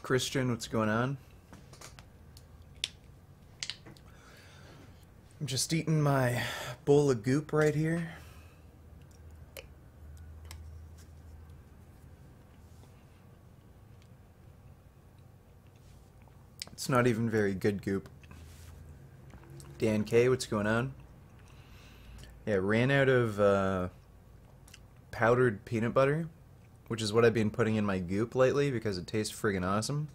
Christian, what's going on? I'm just eating my bowl of goop right here. It's not even very good goop. Dan K, what's going on? Yeah, ran out of powdered peanut butter, which is what I've been putting in my goop lately because it tastes friggin' awesome.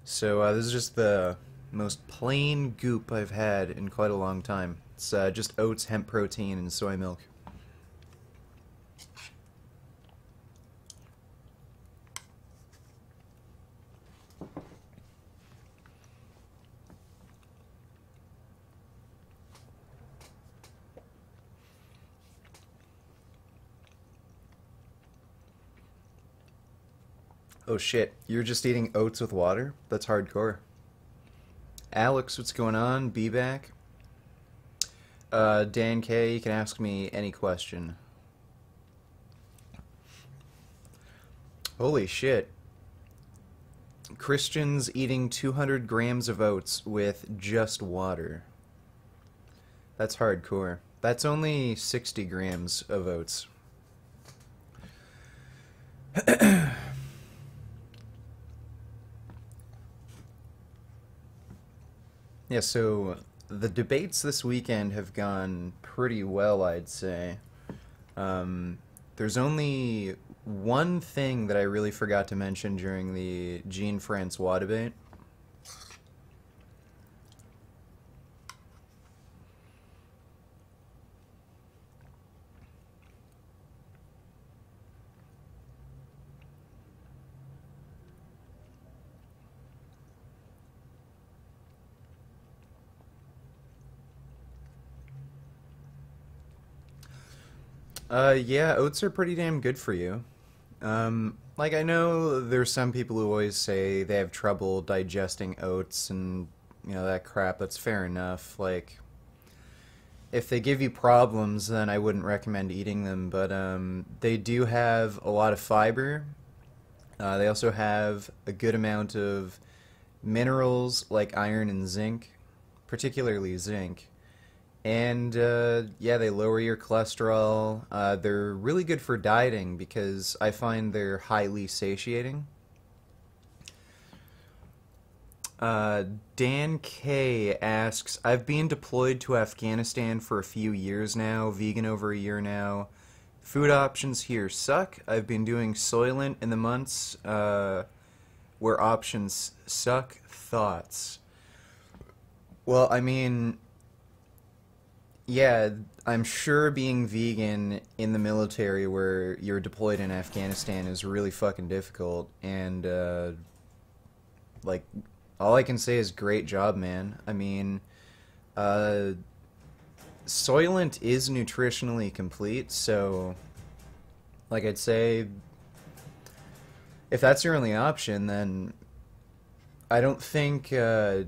So this is just the most plain goop I've had in quite a long time. It's just oats, hemp protein, and soy milk. Oh shit, you're just eating oats with water? That's hardcore. Alex, what's going on? Be back. Dan K, you can ask me any question. Holy shit. Christian's eating 200 grams of oats with just water. That's hardcore. That's only 60 grams of oats. Yeah, so the debates this weekend have gone pretty well, I'd say. There's only one thing that I really forgot to mention during the Jean-Francois debate. Yeah, oats are pretty damn good for you. Like, I know there's some people who always say they have trouble digesting oats and, you know, that crap. That's fair enough. Like, if they give you problems, then I wouldn't recommend eating them, but, they do have a lot of fiber. They also have a good amount of minerals like iron and zinc, particularly zinc. And yeah, they lower your cholesterol. They're really good for dieting because I find they're highly satiating. Dan K asks, I've been deployed to Afghanistan for a few years now, vegan over a year now. Food options here suck. I've been doing Soylent in the months where options suck. Thoughts? Well, I mean, Yeah, I'm sure being vegan in the military where you're deployed in Afghanistan is really fucking difficult. And, like, all I can say is great job, man. I mean, uh, Soylent is nutritionally complete, so, like, I'd say if that's your only option, then I don't think, yeah,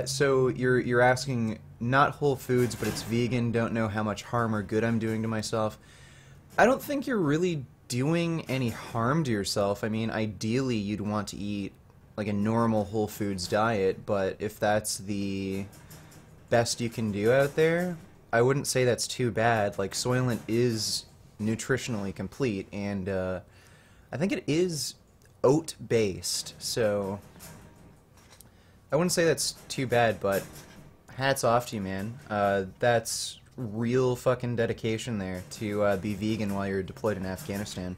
so you're asking not Whole Foods, but it's vegan, don't know how much harm or good I'm doing to myself. I don't think you're really doing any harm to yourself. I mean, ideally you'd want to eat like a normal Whole Foods diet, but if that's the best you can do out there, I wouldn't say that's too bad. Like Soylent is nutritionally complete, and I think it is oat based, so I wouldn't say that's too bad, but hats off to you, man. That's real fucking dedication there to be vegan while you're deployed in Afghanistan.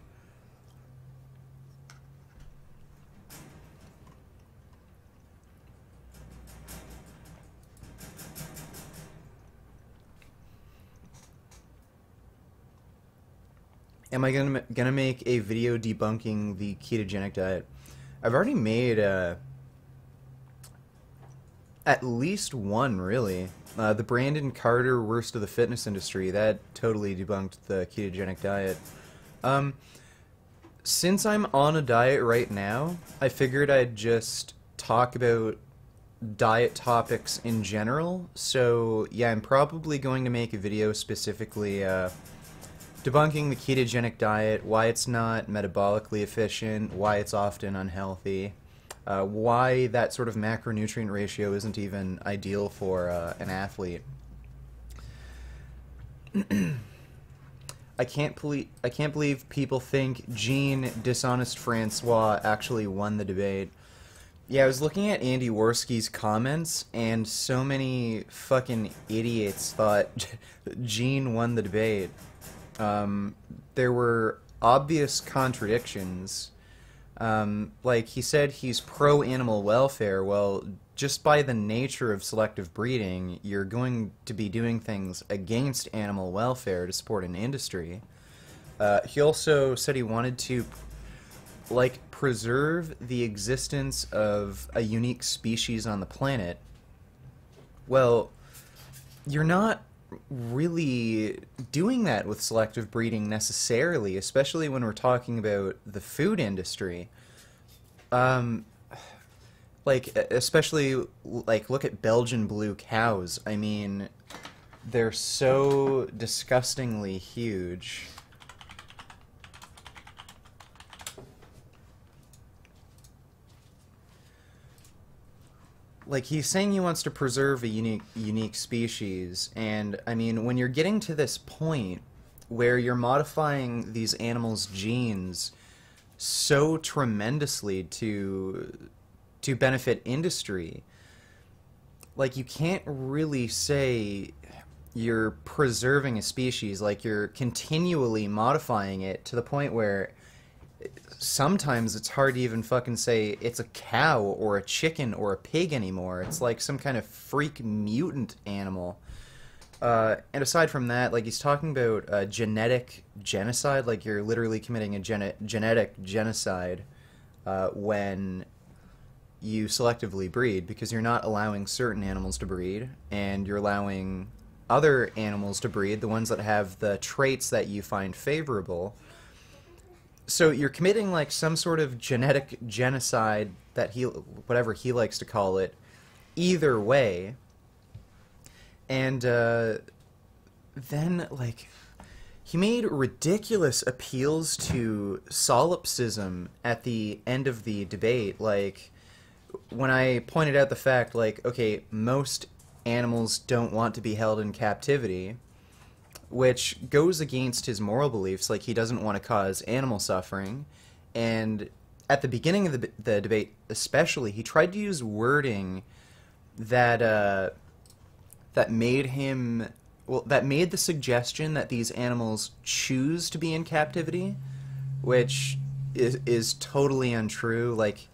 Am I gonna make a video debunking the ketogenic diet? I've already made at least one, really. The Brandon Carter Worst of the Fitness Industry, that totally debunked the ketogenic diet. Um, since I'm on a diet right now, I figured I'd just talk about diet topics in general. So, yeah, I'm probably going to make a video specifically debunking the ketogenic diet, why it's not metabolically efficient, why it's often unhealthy, why that sort of macronutrient ratio isn't even ideal for an athlete. I can't believe people think Jean Dishonest Francois actually won the debate. Yeah, I was looking at Andy Worski's comments, and so many fucking idiots thought Gene won the debate. There were obvious contradictions. Like, he said he's pro-animal welfare. Well, just by the nature of selective breeding, you're going to be doing things against animal welfare to support an industry. He also said he wanted to like preserve the existence of a unique species on the planet. Well, you're not really doing that with selective breeding necessarily, especially when we're talking about the food industry. Um, like, especially, like, look at Belgian blue cows. I mean, they're so disgustingly huge. Like, he's saying he wants to preserve a unique species, and I mean, when you're getting to this point where you're modifying these animals' genes so tremendously to benefit industry, like, you can't really say you're preserving a species. Like, you're continually modifying it to the point where sometimes it's hard to even fucking say it's a cow or a chicken or a pig anymore. It's like some kind of freak mutant animal. And aside from that, like, he's talking about genetic genocide. Like, you're literally committing a genetic genocide when you selectively breed, because you're not allowing certain animals to breed, and you're allowing other animals to breed, the ones that have the traits that you find favorable. So you're committing like some sort of genetic genocide, that he, whatever he likes to call it, either way. And then, like, he made ridiculous appeals to solipsism at the end of the debate. Like, when I pointed out the fact, like, okay, most animals don't want to be held in captivity, which goes against his moral beliefs. Like, he doesn't want to cause animal suffering. And at the beginning of the debate especially, he tried to use wording that that made him, well, that made the suggestion that these animals choose to be in captivity, which is totally untrue. Like,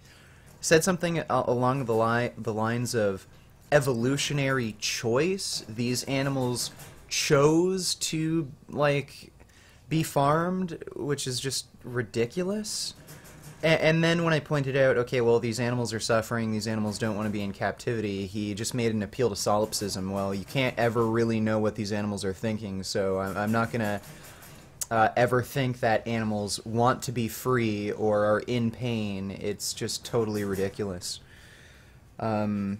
said something along the lines of, evolutionary choice. These animals chose to, like, be farmed, which is just ridiculous. And then when I pointed out, okay, well, these animals are suffering, these animals don't want to be in captivity, he just made an appeal to solipsism. Well, you can't ever really know what these animals are thinking, so I'm not going to ever think that animals want to be free or are in pain. It's just totally ridiculous. One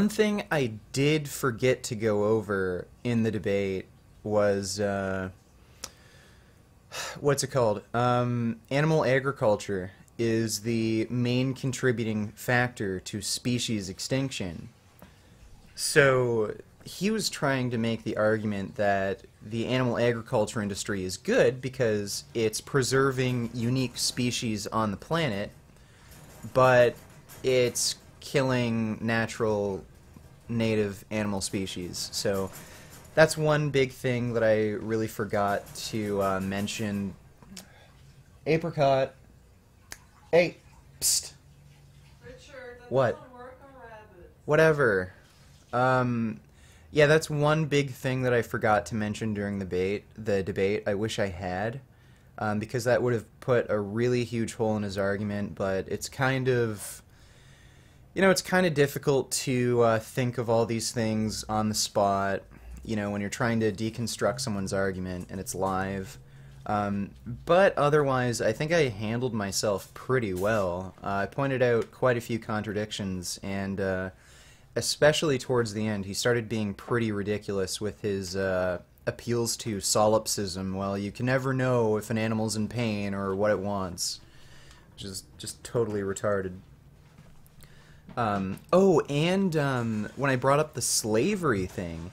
thing I did forget to go over in the debate was... what's it called? Animal agriculture is the main contributing factor to species extinction. So he was trying to make the argument that the animal agriculture industry is good because it's preserving unique species on the planet, but it's killing natural native animal species. So that's one big thing that I really forgot to mention. Apricot. Hey, psst. Richard, that What? doesn't work on rabbits. Whatever. Yeah, that's one big thing that I forgot to mention during the debate. I wish I had, because that would have put a really huge hole in his argument, but it's kind of... it's kind of difficult to think of all these things on the spot, when you're trying to deconstruct someone's argument and it's live. But otherwise, I think I handled myself pretty well. I pointed out quite a few contradictions, and especially towards the end, he started being pretty ridiculous with his appeals to solipsism. Well, you can never know if an animal's in pain or what it wants, which is just totally retarded. When I brought up the slavery thing,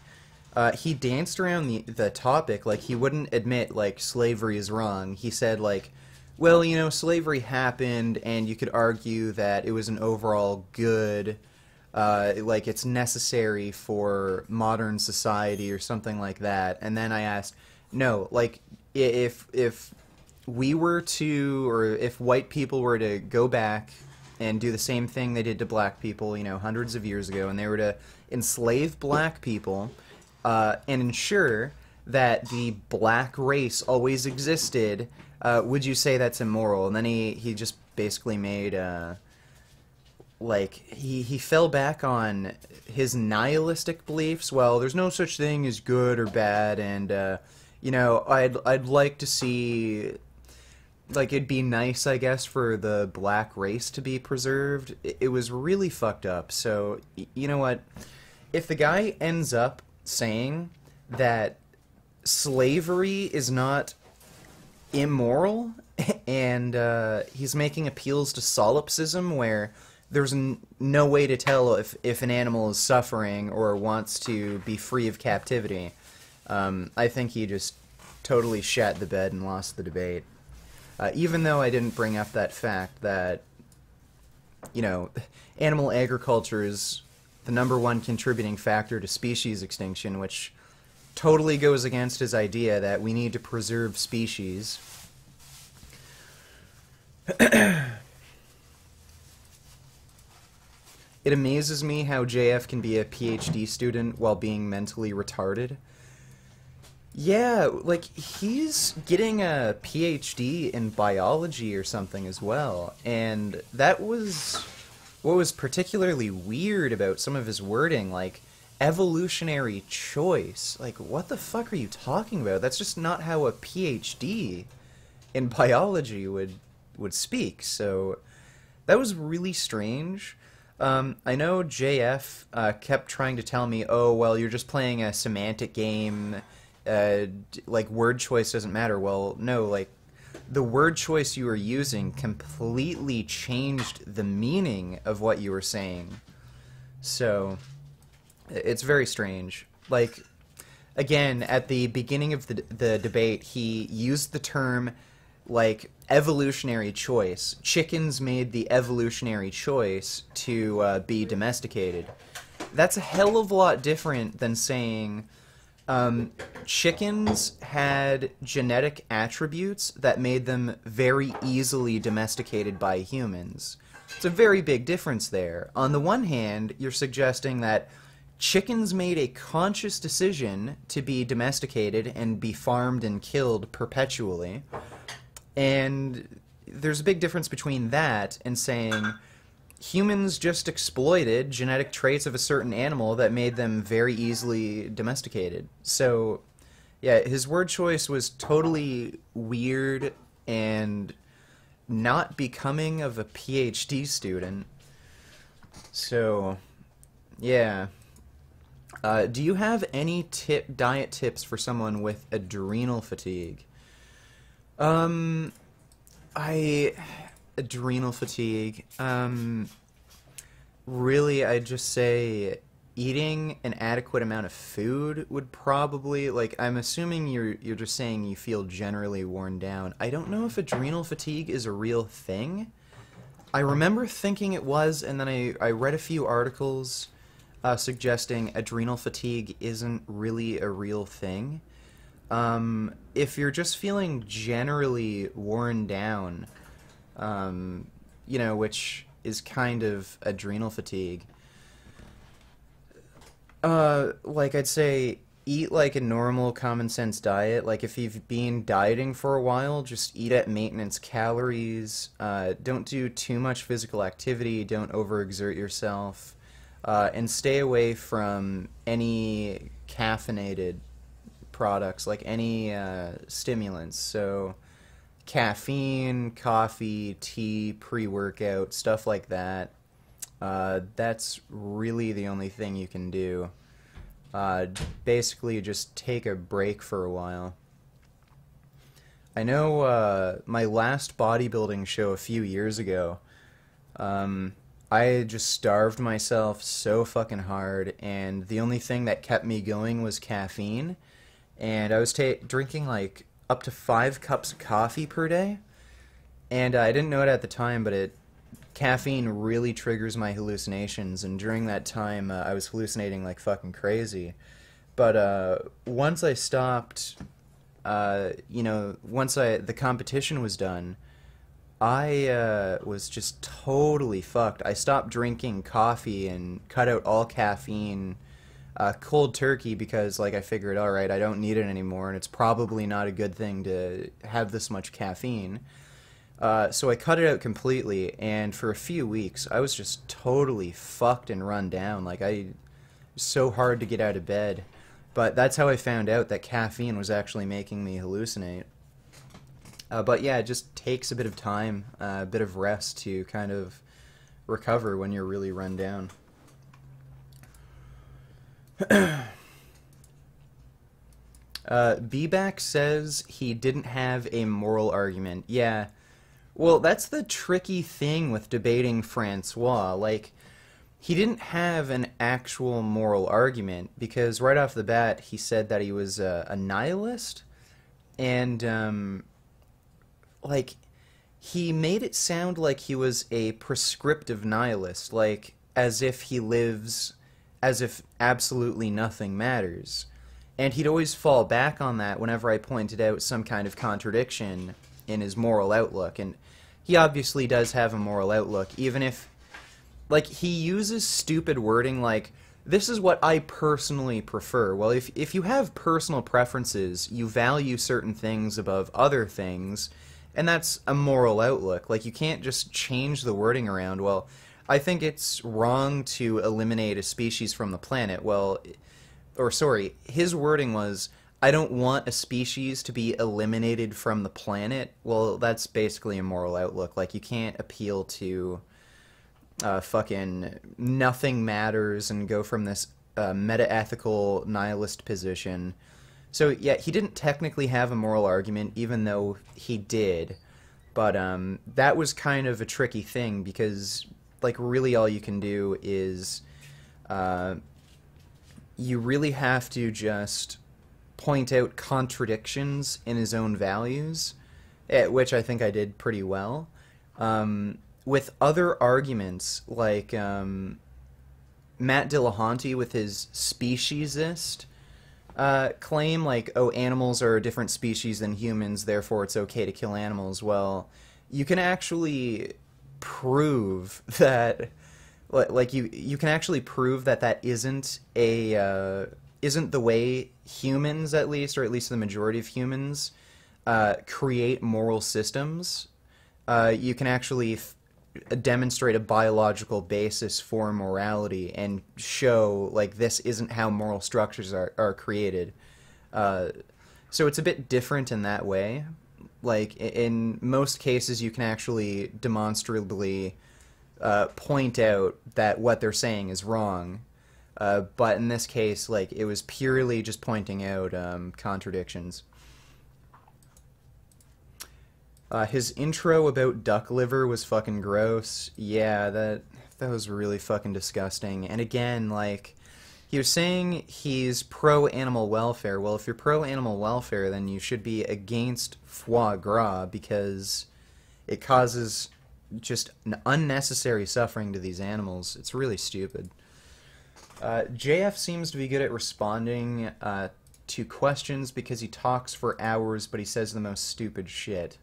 he danced around the topic like he wouldn't admit, like, slavery is wrong. He said, like, well, slavery happened, and you could argue that it was an overall good, like, it's necessary for modern society or something like that. And then I asked, no, like, if we were to, or if white people were to go back and do the same thing they did to black people, hundreds of years ago, and they were to enslave black people, and ensure that the black race always existed, would you say that's immoral? And then he just basically made, he fell back on his nihilistic beliefs. Well, there's no such thing as good or bad, and, I'd like to see... Like, it'd be nice, I guess, for the black race to be preserved. It was really fucked up. So, you know what? If the guy ends up saying that slavery is not immoral, and he's making appeals to solipsism, where there's no way to tell if an animal is suffering or wants to be free of captivity, I think he just totally shat the bed and lost the debate. Even though I didn't bring up that fact that, animal agriculture is the #1 contributing factor to species extinction, which totally goes against his idea that we need to preserve species. It amazes me how JF can be a PhD student while being mentally retarded. Yeah, like, he's getting a PhD in biology or something as well, and that was what was particularly weird about some of his wording, like, evolutionary choice. Like, what the fuck are you talking about? That's just not how a PhD in biology would speak, so that was really strange. I know JF kept trying to tell me, oh, well, you're just playing a semantic game, like, word choice doesn't matter. Well, no, like, the word choice you were using completely changed the meaning of what you were saying. So, it's very strange. Like, again, at the beginning of the debate, he used the term, like, evolutionary choice. Chickens made the evolutionary choice to be domesticated. That's a hell of a lot different than saying... chickens had genetic attributes that made them very easily domesticated by humans. It's a very big difference there. On the one hand, you're suggesting that chickens made a conscious decision to be domesticated and be farmed and killed perpetually. And there's a big difference between that and saying humans just exploited genetic traits of a certain animal that made them very easily domesticated. So, yeah, his word choice was totally weird and not becoming of a PhD student. So, yeah. Do you have any diet tips for someone with adrenal fatigue? Adrenal fatigue. Really, I'd just say eating an adequate amount of food would probably, like, I'm assuming you're just saying you feel generally worn down. I don't know if adrenal fatigue is a real thing. I remember thinking it was, and then I read a few articles suggesting adrenal fatigue isn't really a real thing. If you're just feeling generally worn down, which is kind of adrenal fatigue, like I'd say eat like a normal common sense diet. Like if you've been dieting for a while, just eat at maintenance calories. Don't do too much physical activity. Don't overexert yourself. And stay away from any caffeinated products, like any stimulants. So caffeine, coffee, tea, pre-workout, stuff like that. That's really the only thing you can do. Basically, just take a break for a while. I know my last bodybuilding show a few years ago, I just starved myself so fucking hard, and the only thing that kept me going was caffeine. And I was drinking like up to 5 cups of coffee per day, and I didn't know it at the time, but caffeine really triggers my hallucinations, and during that time I was hallucinating like fucking crazy. But once I stopped, once the competition was done, I was just totally fucked. I stopped drinking coffee and cut out all caffeine cold turkey because, like, I figured, all right, I don't need it anymore, and it's probably not a good thing to have this much caffeine. So I cut it out completely, and for a few weeks, I was just totally fucked and run down. Like, it was so hard to get out of bed. But that's how I found out that caffeine was actually making me hallucinate. But yeah, it just takes a bit of time, a bit of rest to kind of recover when you're really run down. B-Back says he didn't have a moral argument. Yeah, well, that's the tricky thing with debating Francois. Like, he didn't have an actual moral argument because right off the bat he said that he was a nihilist, and like, he made it sound like he was a prescriptive nihilist, like as if he lives as if absolutely nothing matters. And he'd always fall back on that whenever I pointed out some kind of contradiction in his moral outlook. And he obviously does have a moral outlook, even if, like, he uses stupid wording like, this is what I personally prefer. Well, if you have personal preferences, you value certain things above other things, and that's a moral outlook. Like, you can't just change the wording around. Well, I think it's wrong to eliminate a species from the planet. Well, or sorry, his wording was, I don't want a species to be eliminated from the planet. Well, that's basically a moral outlook. Like, you can't appeal to fucking nothing matters and go from this meta-ethical nihilist position. So, yeah, he didn't technically have a moral argument, even though he did. But that was kind of a tricky thing because, like, really all you can do is you really have to just point out contradictions in his own values, which I think I did pretty well. With other arguments, like Matt Dillahunty with his speciesist claim, like, oh, animals are a different species than humans, therefore it's okay to kill animals. Well, you can actually prove that, like you can actually prove that that isn't isn't the way humans, at least, or at least the majority of humans, create moral systems. You can actually demonstrate a biological basis for morality and show like this isn't how moral structures are created. So it's a bit different in that way. Like in most cases, you can actually demonstrably point out that what they're saying is wrong. But in this case, like it was purely just pointing out contradictions. His intro about duck liver was fucking gross. Yeah, that was really fucking disgusting. And again, like, he was saying he's pro-animal welfare. Well, if you're pro-animal welfare, then you should be against foie gras because it causes just an unnecessary suffering to these animals. It's really stupid. JF seems to be good at responding to questions because he talks for hours, but he says the most stupid shit.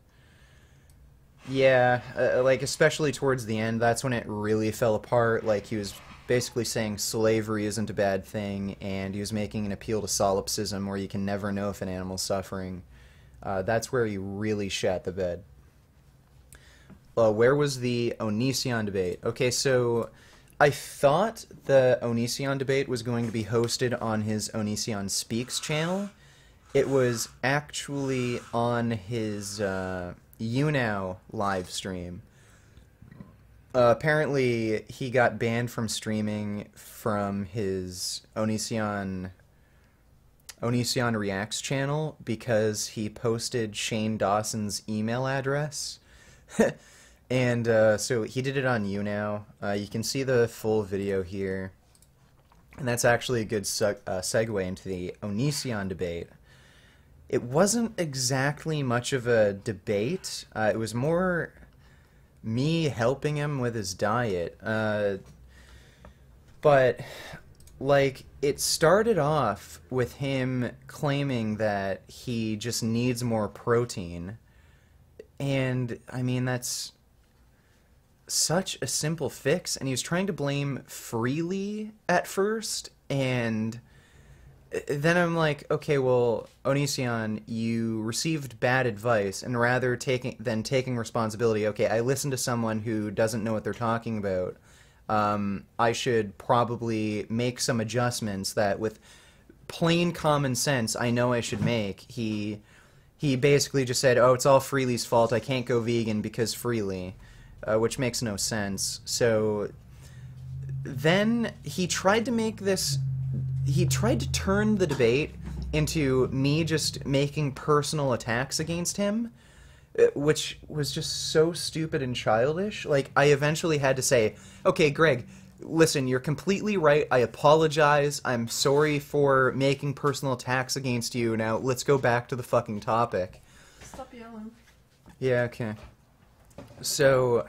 Yeah, like, especially towards the end, that's when it really fell apart. Like, he was basically saying slavery isn't a bad thing, and he was making an appeal to solipsism, where you can never know if an animal's suffering. That's where he really shat the bed. Where was the Onision debate? Okay, so I thought the Onision debate was going to be hosted on his Onision Speaks channel. It was actually on his YouNow live stream. Apparently, he got banned from streaming from his Onision Reacts channel because he posted Shane Dawson's email address. And so he did it on YouNow. You can see the full video here. And that's actually a good segue into the Onision debate. It wasn't exactly much of a debate. It was more me helping him with his diet. But, like, it started off with him claiming that he just needs more protein. And, I mean, that's such a simple fix. And he was trying to blame Freely at first, and then I'm like, okay, well, Onision, you received bad advice, and rather than taking responsibility, okay, I listened to someone who doesn't know what they're talking about. I should probably make some adjustments that, with plain common sense, I know I should make. He basically just said, oh, it's all Freely's fault. I can't go vegan because Freely, which makes no sense. So then he tried to make this. He tried to turn the debate into me just making personal attacks against him, which was just so stupid and childish. Like, I eventually had to say, okay, Greg, listen, you're completely right. I apologize. I'm sorry for making personal attacks against you. Now, let's go back to the fucking topic. Stop yelling. Yeah, okay. So,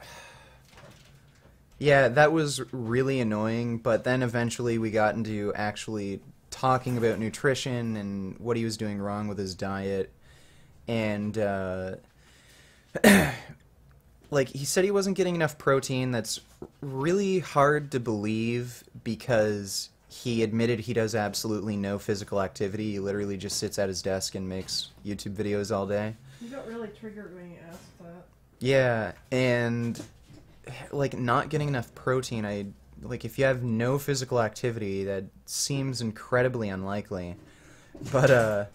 yeah, that was really annoying, but then eventually we got into actually talking about nutrition and what he was doing wrong with his diet. And, like, he said he wasn't getting enough protein. That's really hard to believe because he admitted he does absolutely no physical activity. He literally just sits at his desk and makes YouTube videos all day. You got really triggered when you asked that. Yeah, and like, not getting enough protein, like, if you have no physical activity, that seems incredibly unlikely. But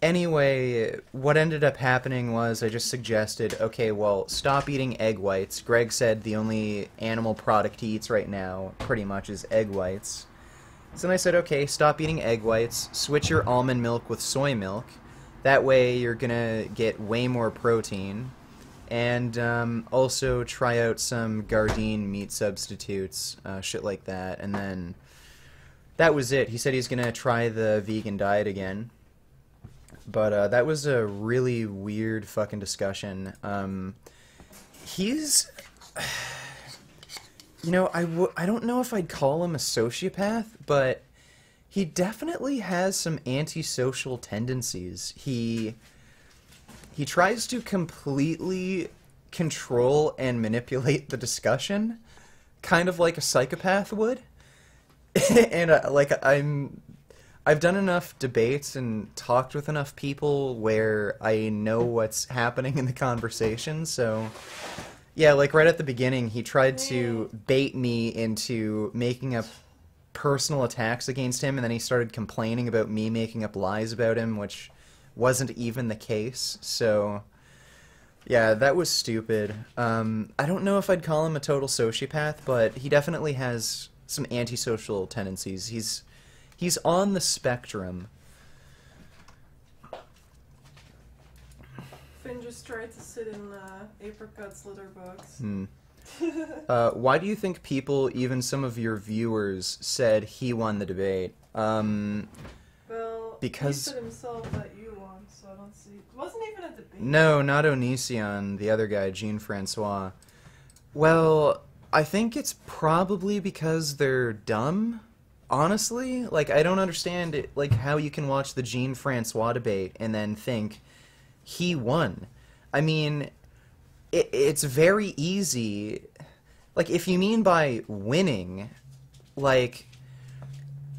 anyway, what ended up happening was I just suggested, okay, well, stop eating egg whites. Greg said the only animal product he eats right now pretty much is egg whites. So then I said, okay, stop eating egg whites, switch your almond milk with soy milk. That way you're gonna get way more protein. And also try out some Gardein meat substitutes, shit like that. And then that was it. He said he's gonna try the vegan diet again. But that was a really weird fucking discussion. He's, you know, I don't know if I'd call him a sociopath, but he definitely has some antisocial tendencies. He tries to completely control and manipulate the discussion, kind of like a psychopath would. And I've done enough debates and talked with enough people where I know what's happening in the conversation, so yeah, like right at the beginning, he tried to bait me into making up personal attacks against him, and then he started complaining about me making up lies about him, which wasn't even the case, so yeah, that was stupid. I don't know if I'd call him a total sociopath, but he definitely has some antisocial tendencies. He's on the spectrum. Finn just tried to sit in Apricot's litter box. Why do you think people, even some of your viewers, said he won the debate? Well, because he said himself that you won, so I don't see. It wasn't even a debate. No, not Onision, the other guy, Jean-Francois. Well, I think it's probably because they're dumb. Honestly, like, I don't understand it, like, how you can watch the Jean-Francois debate and then think he won. I mean, it's very easy. Like, if you mean by winning, like,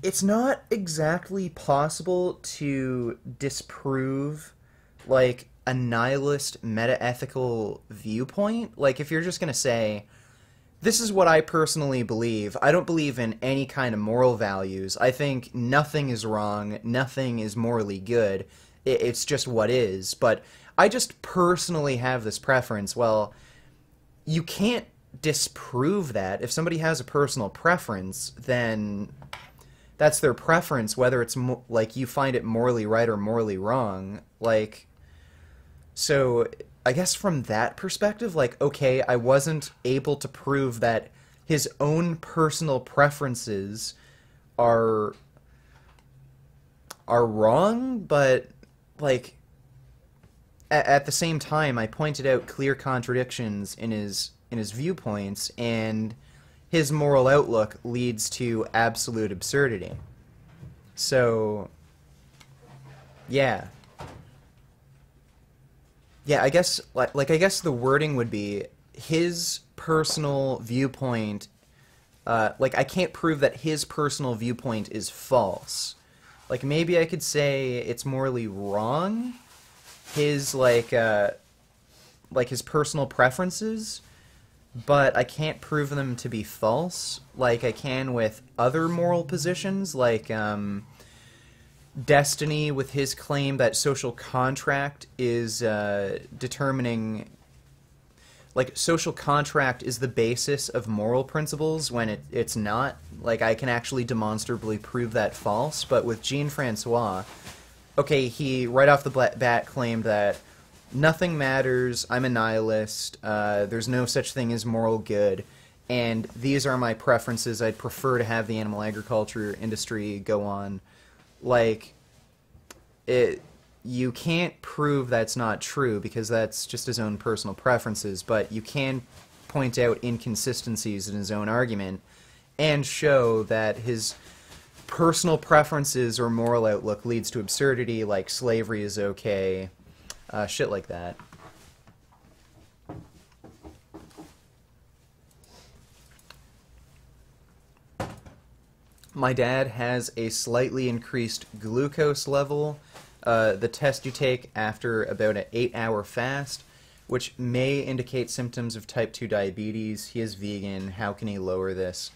it's not exactly possible to disprove, like, a nihilist meta-ethical viewpoint. Like, if you're just gonna say, this is what I personally believe. I don't believe in any kind of moral values. I think nothing is wrong. Nothing is morally good. It's just what is. But I just personally have this preference. Well, you can't disprove that. If somebody has a personal preference, then that's their preference, whether it's like you find it morally right or morally wrong. Like, so I guess from that perspective, like, okay, I wasn't able to prove that his own personal preferences are wrong, but, like, at the same time, I pointed out clear contradictions in his viewpoints, and his moral outlook leads to absolute absurdity. So, yeah. Yeah, I guess, I guess the wording would be his personal viewpoint, like, I can't prove that his personal viewpoint is false. Like, maybe I could say it's morally wrong, his, like, his personal preferences, but I can't prove them to be false, like I can with other moral positions, like, Destiny with his claim that social contract is determining, like, social contract is the basis of moral principles when it's not. Like, I can actually demonstrably prove that false, but with Jean-Francois, okay, he right off the bat claimed that nothing matters, I'm a nihilist, there's no such thing as moral good, and these are my preferences, I'd prefer to have the animal agriculture industry go on. Like, you can't prove that's not true because that's just his own personal preferences, but you can point out inconsistencies in his own argument and show that his personal preferences or moral outlook leads to absurdity, like slavery is okay, shit like that. My dad has a slightly increased glucose level, the test you take after about an 8-hour fast, which may indicate symptoms of type 2 diabetes. He is vegan. How can he lower this?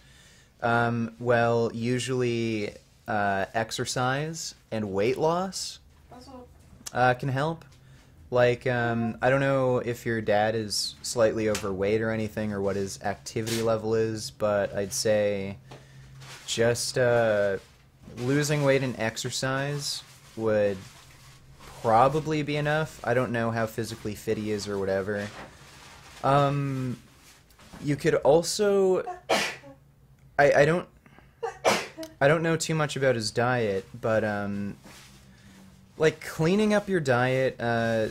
Well, usually exercise and weight loss can help. Like, I don't know if your dad is slightly overweight or anything, or what his activity level is, but I'd say just losing weight and exercise would probably be enough. I don't know how physically fit he is or whatever. You could also... I don't know too much about his diet, but like cleaning up your diet,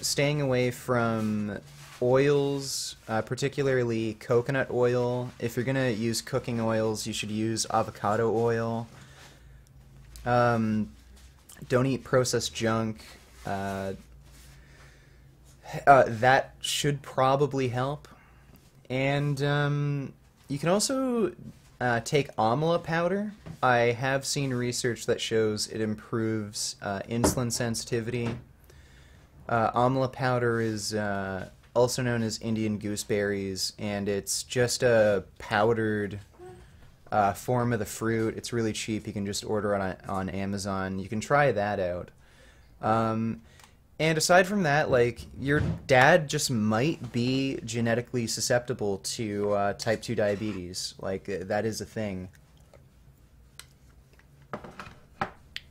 staying away from oils, particularly coconut oil. If you're gonna use cooking oils, you should use avocado oil. Don't eat processed junk. That should probably help. And you can also take amla powder. I have seen research that shows it improves insulin sensitivity. Amla powder is also known as Indian gooseberries, and it's just a powdered form of the fruit. It's really cheap. You can just order it on Amazon. You can try that out. And aside from that, like, your dad just might be genetically susceptible to type 2 diabetes. Like, that is a thing.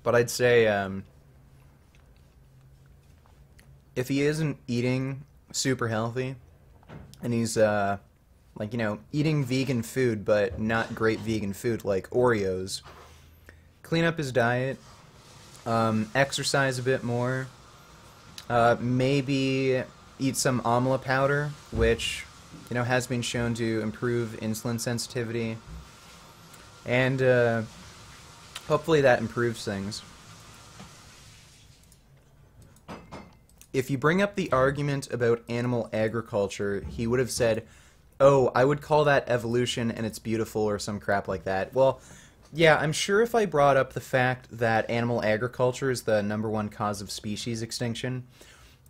But I'd say, if he isn't eating super healthy, and he's, like, you know, eating vegan food, but not great vegan food, like Oreos, clean up his diet, exercise a bit more, maybe eat some amla powder, which, you know, has been shown to improve insulin sensitivity, and hopefully that improves things. If you bring up the argument about animal agriculture, he would have said, "Oh, I would call that evolution and it's beautiful," or some crap like that. Well, yeah, I'm sure if I brought up the fact that animal agriculture is the #1 cause of species extinction,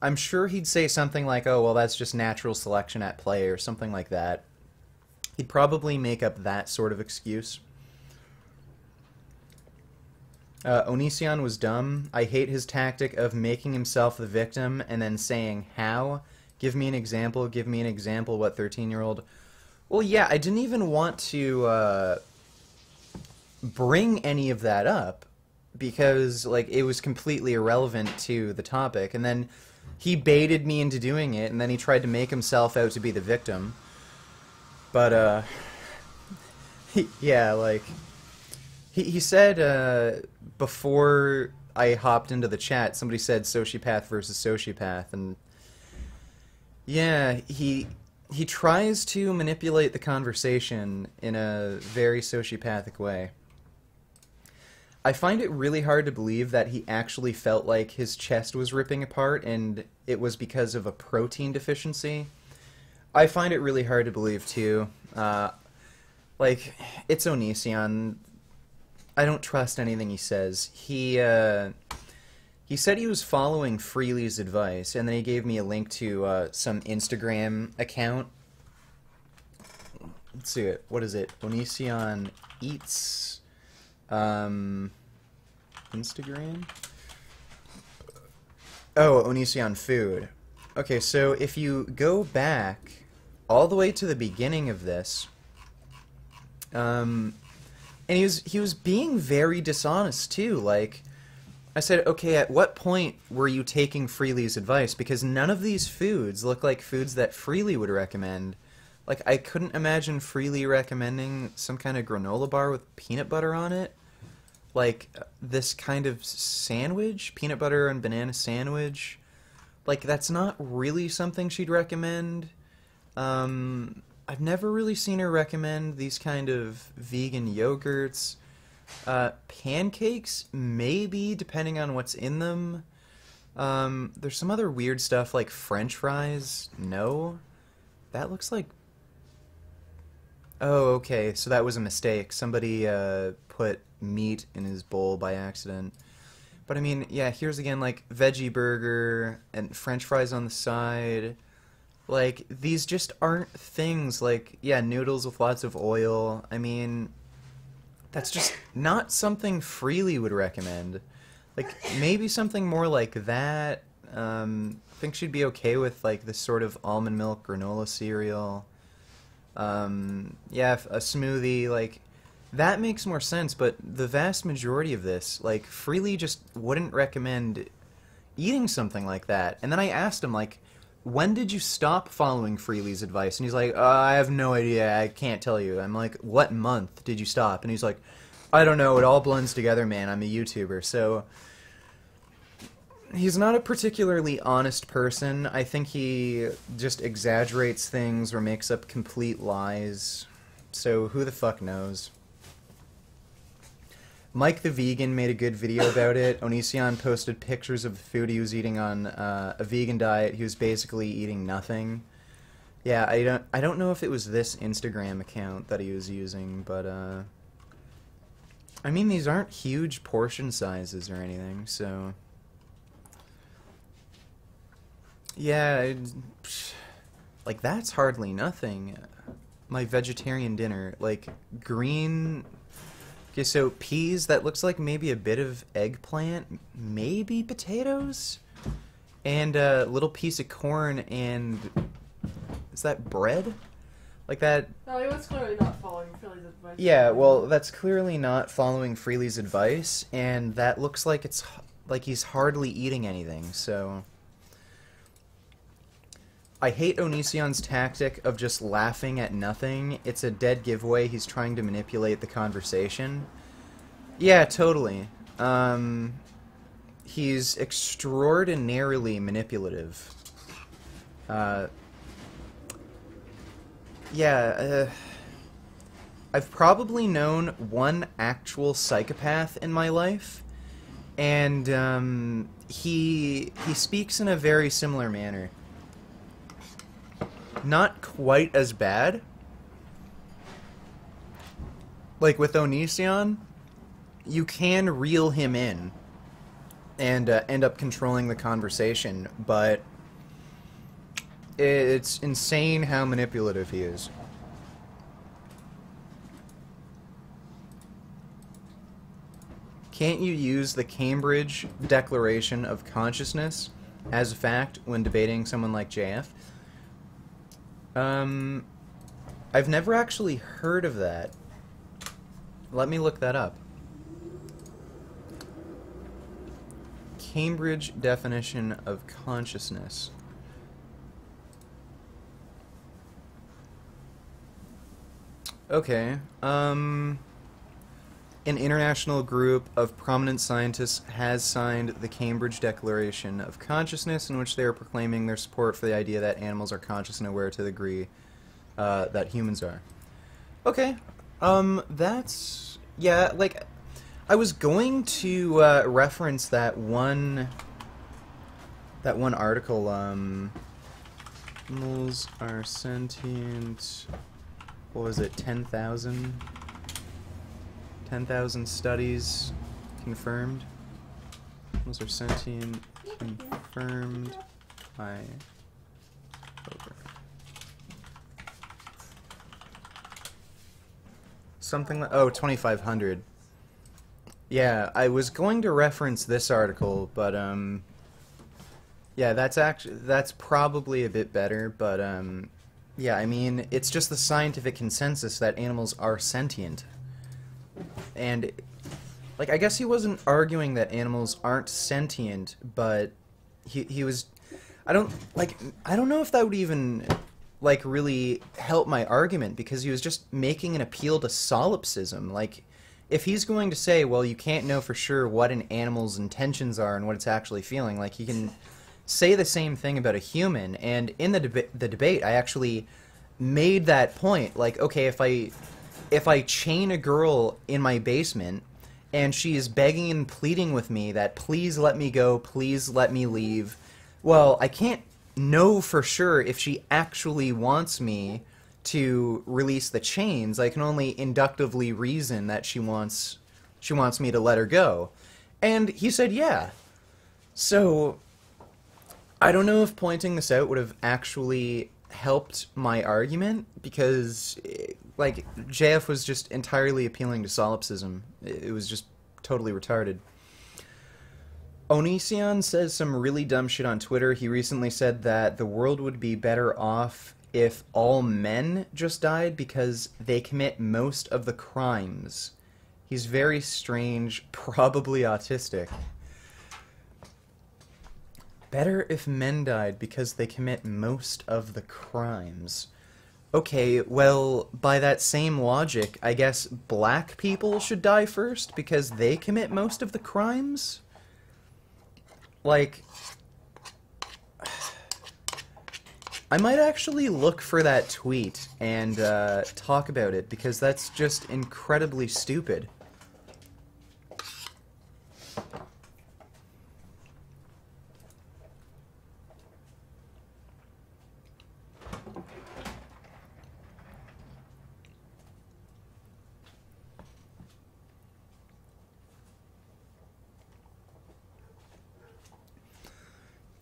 I'm sure he'd say something like, "Oh, well, that's just natural selection at play," or something like that. He'd probably make up that sort of excuse. Onision was dumb. I hate his tactic of making himself the victim and then saying, "How? Give me an example, give me an example," what 13-year-old? Well, yeah, I didn't even want to bring any of that up because, like, it was completely irrelevant to the topic, and then he baited me into doing it, and then he tried to make himself out to be the victim. But, yeah, like, he said, before I hopped into the chat, somebody said sociopath versus sociopath, and yeah, he tries to manipulate the conversation in a very sociopathic way. I find it really hard to believe that he actually felt like his chest was ripping apart and it was because of a protein deficiency. I find it really hard to believe, too. Like, it's Onision. I don't trust anything he says. He said he was following Freely's advice, and then he gave me a link to some Instagram account. Let's see it. What is it? Onision Eats. Instagram? Oh, Onision Food. Okay, so if you go back all the way to the beginning of this, and he was being very dishonest too. Like, I said, okay, at what point were you taking Freely's advice? Because none of these foods look like foods that Freely would recommend. Like, I couldn't imagine Freely recommending some kind of granola bar with peanut butter on it. Like, this kind of sandwich, peanut butter and banana sandwich. Like, that's not really something she'd recommend. I've never really seen her recommend these kind of vegan yogurts. Pancakes, maybe, depending on what's in them. There's some other weird stuff like French fries. No. That looks like... Oh, okay, so that was a mistake. Somebody put meat in his bowl by accident. But I mean, yeah, here's again, like, veggie burger and French fries on the side. Like, these just aren't things. Like, yeah, noodles with lots of oil. I mean, that's just not something Freely would recommend. Like, maybe something more like that. I think she'd be okay with, like, this sort of almond milk granola cereal. Yeah, a smoothie, like, that makes more sense, but the vast majority of this, like, Freely just wouldn't recommend eating something like that. And then I asked him, like, when did you stop following Freely's advice? And he's like, I have no idea, I can't tell you. I'm like, what month did you stop? And he's like, I don't know, it all blends together, man, I'm a YouTuber. So, he's not a particularly honest person. I think he just exaggerates things or makes up complete lies. So, who the fuck knows? Mike the Vegan made a good video about it. Onision posted pictures of the food he was eating on a vegan diet. He was basically eating nothing. Yeah, I don't know if it was this Instagram account that he was using, but I mean, these aren't huge portion sizes or anything, so yeah, like that's hardly nothing. My vegetarian dinner, like green. Okay, so peas, that looks like maybe a bit of eggplant, maybe potatoes, and a little piece of corn, and is that bread? Like that? No, he was clearly not following Philly's advice. Yeah, well, that's clearly not following Freely's advice, and that looks like it's like he's hardly eating anything, so I hate Onision's tactic of just laughing at nothing. It's a dead giveaway. He's trying to manipulate the conversation. Yeah, totally. He's extraordinarily manipulative. I've probably known one actual psychopath in my life, and he speaks in a very similar manner. Not quite as bad. Like with Onision, you can reel him in and end up controlling the conversation, but it's insane how manipulative he is. Can't you use the Cambridge Declaration of Consciousness as a fact when debating someone like JF? I've never actually heard of that. Let me look that up. Cambridge definition of consciousness. Okay, an international group of prominent scientists has signed the Cambridge Declaration of Consciousness, in which they are proclaiming their support for the idea that animals are conscious and aware to the degree that humans are. Okay, that's... yeah, like, I was going to reference that one article, animals are sentient... what was it, 10,000 studies confirmed. Those are sentient, confirmed by over. Something like, oh, 2,500. Yeah, I was going to reference this article, but, yeah, that's probably a bit better, but, yeah, I mean, it's just the scientific consensus that animals are sentient. And, like, I guess he wasn't arguing that animals aren't sentient, but he was... I don't know if that would even, like, really help my argument, because he was just making an appeal to solipsism. Like, if he's going to say, well, you can't know for sure what an animal's intentions are and what it's actually feeling, like, he can say the same thing about a human. And in the debate, I actually made that point. Like, okay, if I chain a girl in my basement and she is begging and pleading with me that please let me go, please let me leave, well, I can't know for sure if she actually wants me to release the chains. I can only inductively reason that she wants me to let her go. And he said yeah. So I don't know if pointing this out would have actually helped my argument, because like JF was just entirely appealing to solipsism. It was just totally retarded. Onision says some really dumb shit on Twitter. He recently said that the world would be better off if all men just died because they commit most of the crimes. He's very strange, probably autistic. Better if men died because they commit most of the crimes. Okay, well, by that same logic, I guess black people should die first because they commit most of the crimes? Like, I might actually look for that tweet and talk about it, because that's just incredibly stupid.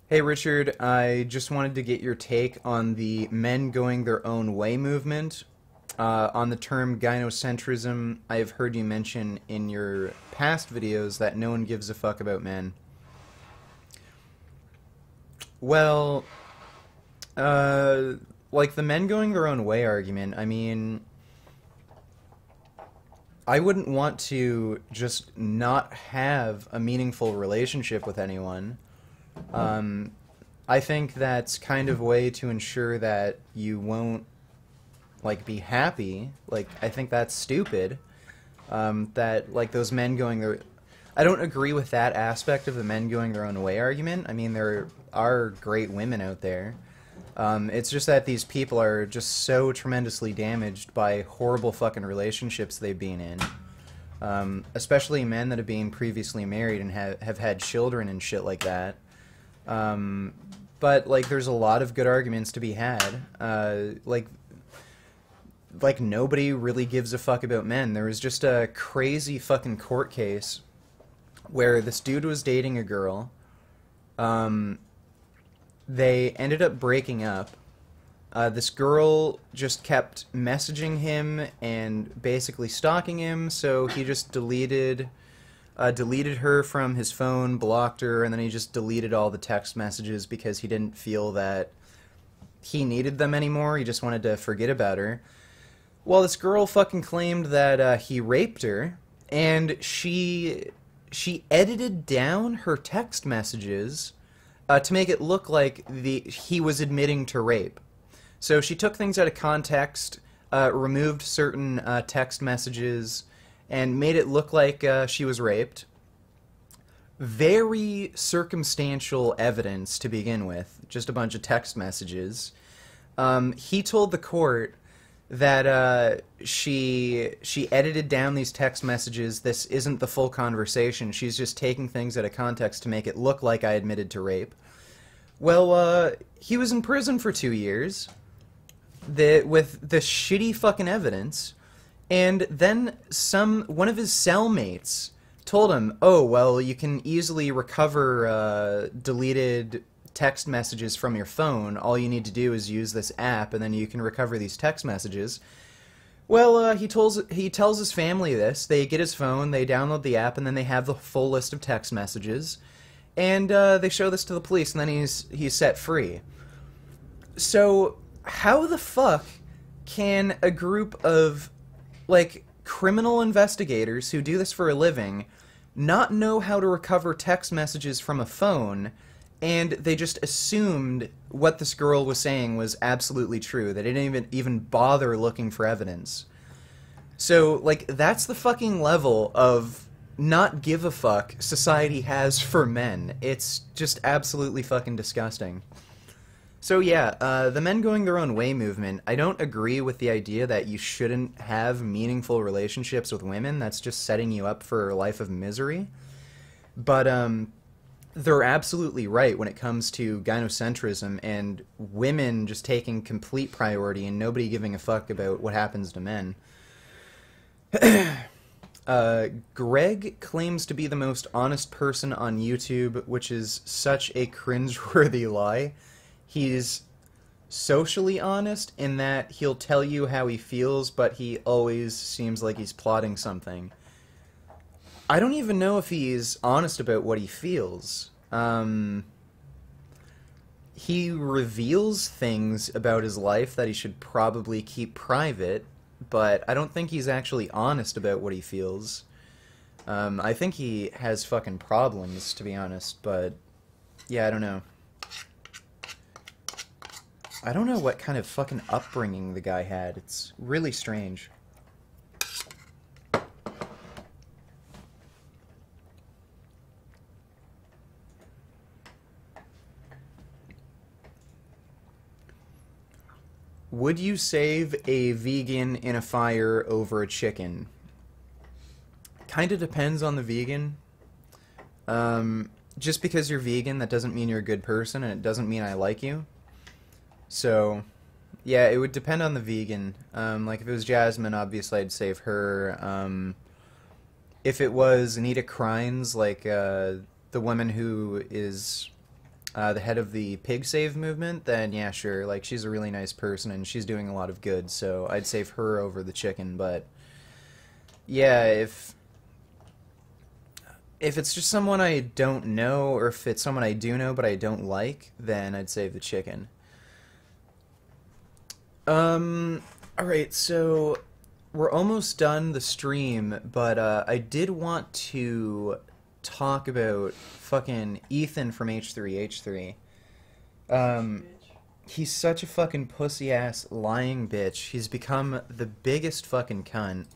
Hey Richard, I just wanted to get your take on the men going their own way movement. On the term gynocentrism, I have heard you mention in your past videos that no one gives a fuck about men. Well, uh, like the men going their own way argument, I mean, I wouldn't want to just not have a meaningful relationship with anyone. Um, I think that's kind of a way to ensure that you won't like be happy. Like I think that's stupid. That like those men going their I don't agree with that aspect of the men going their own way argument. I mean, there are great women out there. It's just that these people are just so tremendously damaged by horrible fucking relationships they've been in. Especially men that have been previously married and have had children and shit like that. But like, there's a lot of good arguments to be had. Like nobody really gives a fuck about men. There was just a crazy fucking court case where this dude was dating a girl. Um, they ended up breaking up. This girl just kept messaging him and basically stalking him, so he just deleted her from his phone, blocked her, and then he just deleted all the text messages because he didn't feel that he needed them anymore. He just wanted to forget about her. Well, this girl fucking claimed that he raped her, and she edited down her text messages to make it look like he was admitting to rape. So she took things out of context, removed certain text messages, and made it look like she was raped. Very circumstantial evidence to begin with, just a bunch of text messages. He told the court that she edited down these text messages. This isn't the full conversation. She's just taking things out of context to make it look like I admitted to rape. Well, he was in prison for 2 years with the shitty fucking evidence, and then one of his cellmates told him, "Oh, well, you can easily recover deleted text messages from your phone. All you need to do is use this app, and then you can recover these text messages." Well, he tells his family this. They get his phone, they download the app, and then they have the full list of text messages, and they show this to the police, and then he's set free. So, how the fuck can a group of like criminal investigators who do this for a living not know how to recover text messages from a phone, and they just assumed what this girl was saying was absolutely true? They didn't even bother looking for evidence. So, like, that's the fucking level of not give a fuck society has for men. It's just absolutely fucking disgusting. So yeah, the men going their own way movement, I don't agree with the idea that you shouldn't have meaningful relationships with women. That's just setting you up for a life of misery. But they're absolutely right when it comes to gynocentrism and women just taking complete priority and nobody giving a fuck about what happens to men. Greg claims to be the most honest person on YouTube, which is such a cringeworthy lie. He's socially honest in that he'll tell you how he feels, but he always seems like he's plotting something. I don't even know if he's honest about what he feels. He reveals things about his life that he should probably keep private, but I don't think he's actually honest about what he feels. I think he has fucking problems, to be honest, but yeah, I don't know. I don't know what kind of fucking upbringing the guy had. It's really strange. Would you save a vegan in a fire over a chicken? Kinda depends on the vegan. Just because you're vegan, that doesn't mean you're a good person, and it doesn't mean I like you. So, yeah, it would depend on the vegan. Like, if it was Jasmine, obviously I'd save her. If it was Anita Krines, like, the woman who is the head of the Pig Save movement, then yeah, sure. Like, she's a really nice person and she's doing a lot of good, so I'd save her over the chicken. But yeah, if it's just someone I don't know, or if it's someone I do know but I don't like, then I'd save the chicken. Alright, so we're almost done the stream, but I did want to talk about fucking Ethan from H3H3. Bitch. He's such a fucking pussy-ass lying bitch. He's become the biggest fucking cunt.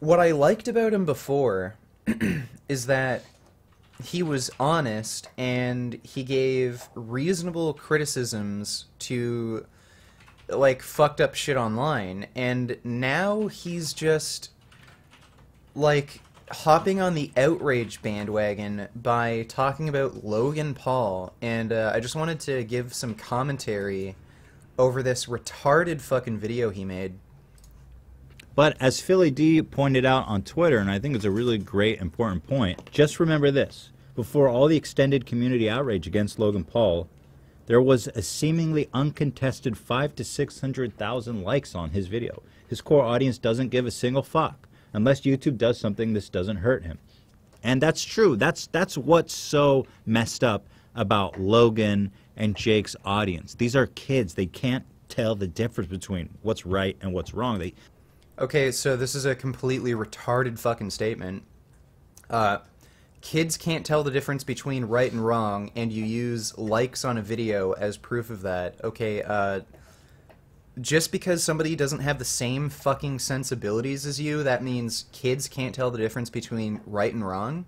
What I liked about him before is that he was honest and he gave reasonable criticisms to, like, fucked up shit online, and now he's just, like, hopping on the outrage bandwagon by talking about Logan Paul, and I just wanted to give some commentary over this retarded fucking video he made. But as Philly D pointed out on Twitter, and I think it's a really great, important point, just remember this. Before all the extended community outrage against Logan Paul, there was a seemingly uncontested 500,000 to 600,000 likes on his video. His core audience doesn't give a single fuck. Unless YouTube does something, this doesn't hurt him. And that's true. That's what's so messed up about Logan and Jake's audience. These are kids. They can't tell the difference between what's right and what's wrong. Okay, so this is a completely retarded fucking statement. Kids can't tell the difference between right and wrong, and you use likes on a video as proof of that. Okay, just because somebody doesn't have the same fucking sensibilities as you, that means kids can't tell the difference between right and wrong?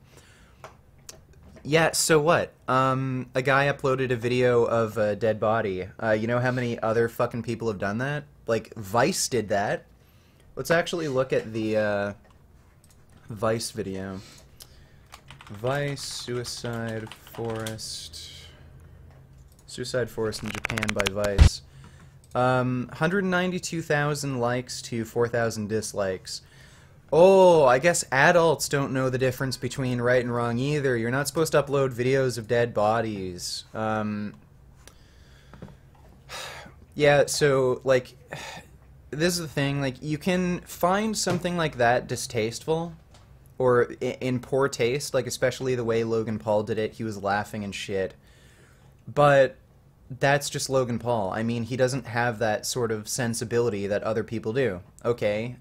Yeah, so what? A guy uploaded a video of a dead body. You know how many other fucking people have done that? Like, Vice did that. Let's actually look at the, Vice video. Vice, Suicide Forest in Japan by Vice. 192,000 likes to 4,000 dislikes. Oh, I guess adults don't know the difference between right and wrong either. You're not supposed to upload videos of dead bodies. Yeah, so, like, this is the thing, like, you can find something like that distasteful, or in poor taste, like, especially the way Logan Paul did it. He was laughing and shit. But that's just Logan Paul. I mean, he doesn't have that sort of sensibility that other people do. Okay,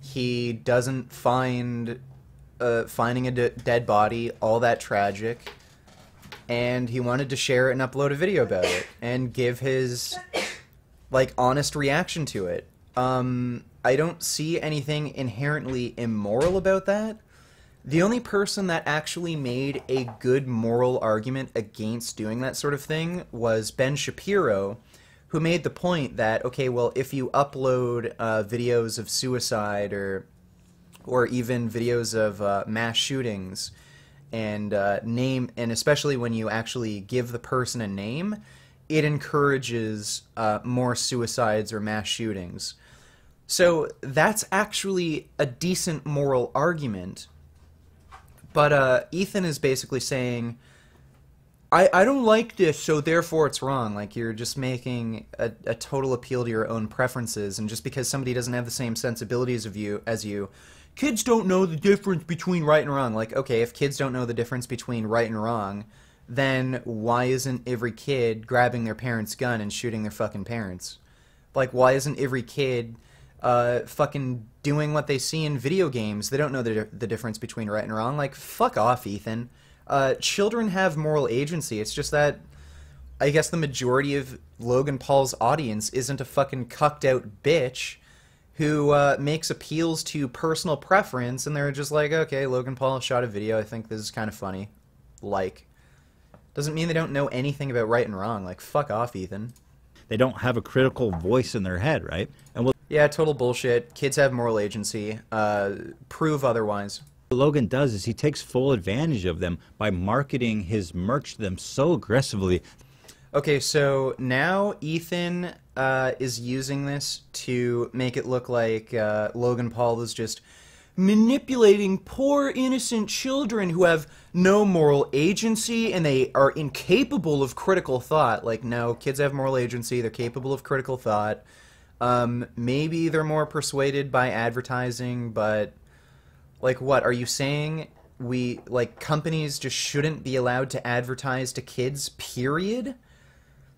he doesn't find finding a dead body all that tragic, and he wanted to share it and upload a video about it and give his, like, honest reaction to it. I don't see anything inherently immoral about that. The only person that actually made a good moral argument against doing that sort of thing was Ben Shapiro, who made the point that, okay, well, if you upload videos of suicide or even videos of mass shootings and name, and especially when you actually give the person a name, it encourages more suicides or mass shootings. So that's actually a decent moral argument. But Ethan is basically saying, I don't like this, so therefore it's wrong. Like, you're just making a total appeal to your own preferences, and just because somebody doesn't have the same sensibilities as you, kids don't know the difference between right and wrong. Like, okay, if kids don't know the difference between right and wrong, then why isn't every kid grabbing their parents' gun and shooting their fucking parents? Like, why isn't every kid fucking doing what they see in video games? They don't know the difference between right and wrong. Like, fuck off, Ethan. Children have moral agency. It's just that I guess the majority of Logan Paul's audience isn't a fucking cucked out bitch who makes appeals to personal preference, and they're just like, okay, Logan Paul shot a video, I think this is kind of funny. Like, doesn't mean they don't know anything about right and wrong. Like, fuck off, Ethan. They don't have a critical voice in their head, right? And what Yeah, total bullshit. Kids have moral agency. Prove otherwise. Logan does is he takes full advantage of them by marketing his merch to them so aggressively. Okay, so now Ethan is using this to make it look like Logan Paul is just manipulating poor innocent children who have no moral agency and they are incapable of critical thought. Like, no, kids have moral agency, they're capable of critical thought. Maybe they're more persuaded by advertising, but like, what are you saying? Companies just shouldn't be allowed to advertise to kids, period?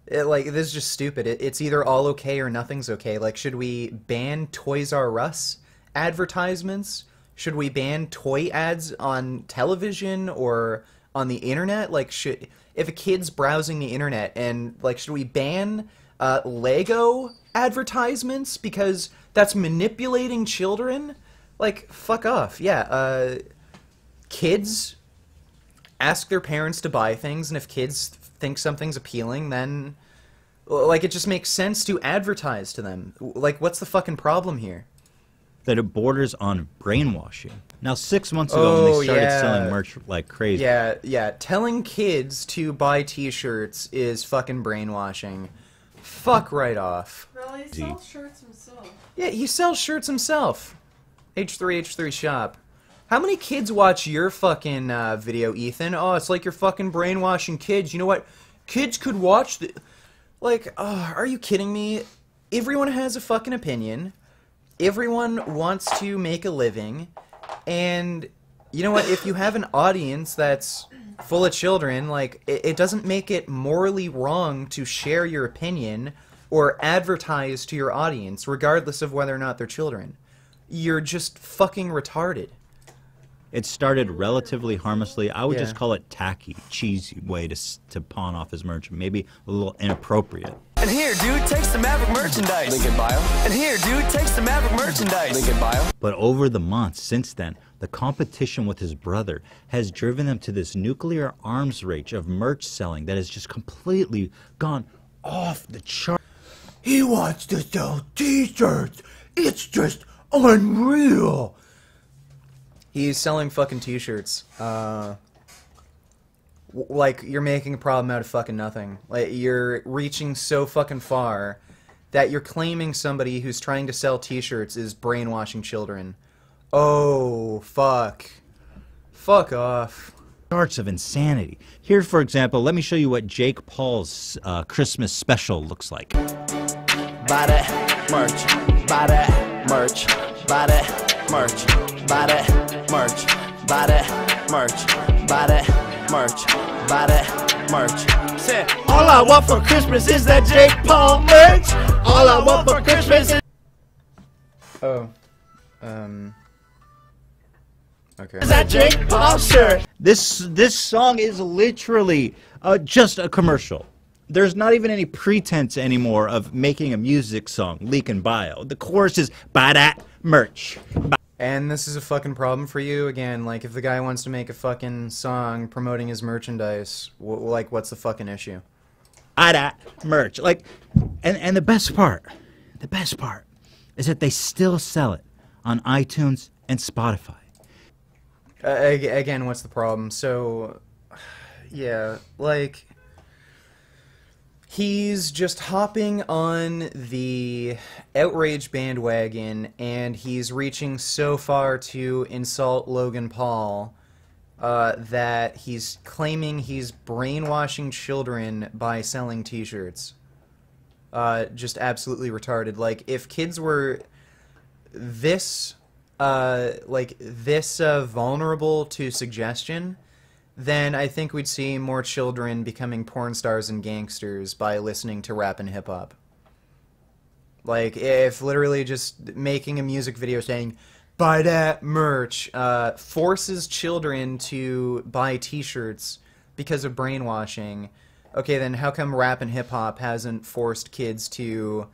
This is just stupid. It's either all okay or nothing's okay. Like, should we ban Toys R Us advertisements? Should we ban toy ads on television or on the internet? Like, if a kid's browsing the internet and, like, should we ban Lego advertisements because that's manipulating children? Like, fuck off. Yeah, kids ask their parents to buy things, and if kids think something's appealing, then, like, it just makes sense to advertise to them. Like, what's the fucking problem here? That it borders on brainwashing. Now, 6 months ago, when they started selling merch like crazy. Yeah. Telling kids to buy t-shirts is fucking brainwashing. Fuck right off. Well, he sells shirts himself. Yeah, he sells shirts himself. H3H3 shop. How many kids watch your fucking video, Ethan? Oh, it's like you're fucking brainwashing kids. You know what? Kids could watch the... Like, are you kidding me? Everyone has a fucking opinion. Everyone wants to make a living. And, you know what? If you have an audience that's full of children, like, it doesn't make it morally wrong to share your opinion or advertise to your audience, regardless of whether or not they're children. You're just fucking retarded. It started relatively harmlessly. I would Yeah. just call it tacky, cheesy way to pawn off his merch. Maybe a little inappropriate. And here, dude, take some Maverick merchandise. Link in bio. And here, dude, take some Maverick merchandise. Link in bio. But over the months since then, the competition with his brother has driven them to this nuclear arms race of merch selling that has just completely gone off the chart. He wants to sell t-shirts. It's just unreal. He's selling fucking t-shirts. Like, you're making a problem out of fucking nothing. Like, you're reaching so fucking far that you're claiming somebody who's trying to sell t-shirts is brainwashing children. Oh, fuck. Fuck off. Charts of insanity. Here, for example, let me show you what Jake Paul's Christmas special looks like. Buy that merch. Buy that merch. Buy that merch. Buy that merch. Buy that merch. Buy that merch. Buy that merch. Say, all I want for Christmas is that Jake Paul merch. All I want for Christmas is Okay. that Jake Paul shirt. This song is literally just a commercial. There's not even any pretense anymore of making a music song, leak in bio. The chorus is, buy that merch. And this is a fucking problem for you? Again, like, if the guy wants to make a fucking song promoting his merchandise, like, what's the fucking issue? Buy that merch. Like, and the best part is that they still sell it on iTunes and Spotify. Again, what's the problem? So, yeah, like, he's just hopping on the outrage bandwagon, and he's reaching so far to insult Logan Paul that he's claiming he's brainwashing children by selling t-shirts. Just absolutely retarded. Like, if kids were this vulnerable to suggestion, then I think we'd see more children becoming porn stars and gangsters by listening to rap and hip-hop. Like, if literally just making a music video saying, buy that merch, forces children to buy t-shirts because of brainwashing, okay, then how come rap and hip-hop hasn't forced kids to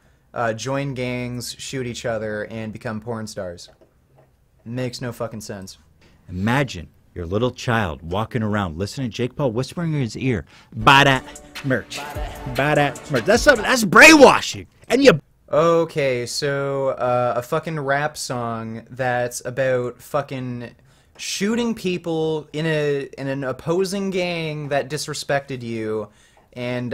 join gangs, shoot each other, and become porn stars? Makes no fucking sense. Imagine your little child walking around listening to Jake Paul whispering in his ear, buy that merch. Buy that merch. That's brainwashing. And you... Okay, so a fucking rap song that's about fucking shooting people in an opposing gang that disrespected you and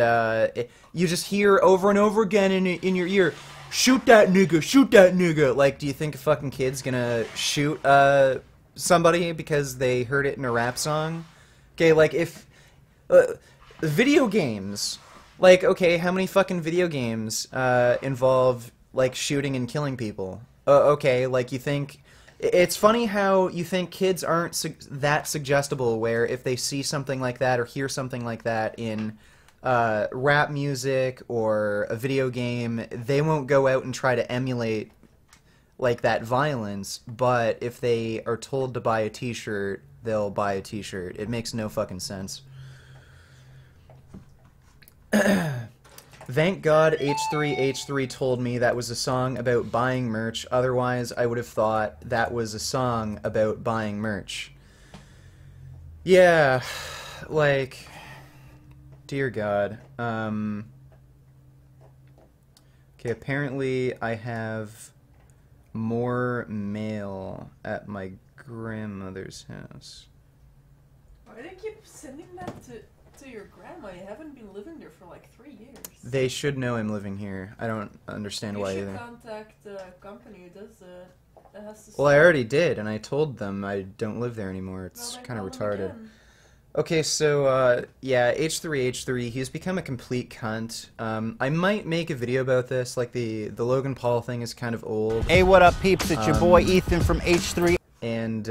you just hear over and over again in your ear, "Shoot that nigga! Shoot that nigga!" Like, do you think a fucking kid's gonna shoot somebody because they heard it in a rap song? Okay, like if video games, like, okay, how many fucking video games involve like shooting and killing people? Okay, like, you think it's funny how you think kids aren't that suggestible, where if they see something like that or hear something like that in rap music or a video game, they won't go out and try to emulate like that violence, but if they are told to buy a t-shirt, they'll buy a t-shirt. It makes no fucking sense. Thank God H3H3 told me that was a song about buying merch, otherwise I would have thought that was a song about buying merch. Yeah, like, dear God. Okay, apparently I have more mail at my grandmother's house. Why do you keep sending that to your grandma? You haven't been living there for like 3 years. They should know I'm living here. I don't understand why You either. should contact the company who does that has to. Well, I already did, and I told them I don't live there anymore. It's kind of retarded. Okay, so, yeah, H3H3, he's become a complete cunt. I might make a video about this, like, the Logan Paul thing is kind of old. Hey, what up, peeps? It's your boy Ethan from H3. And,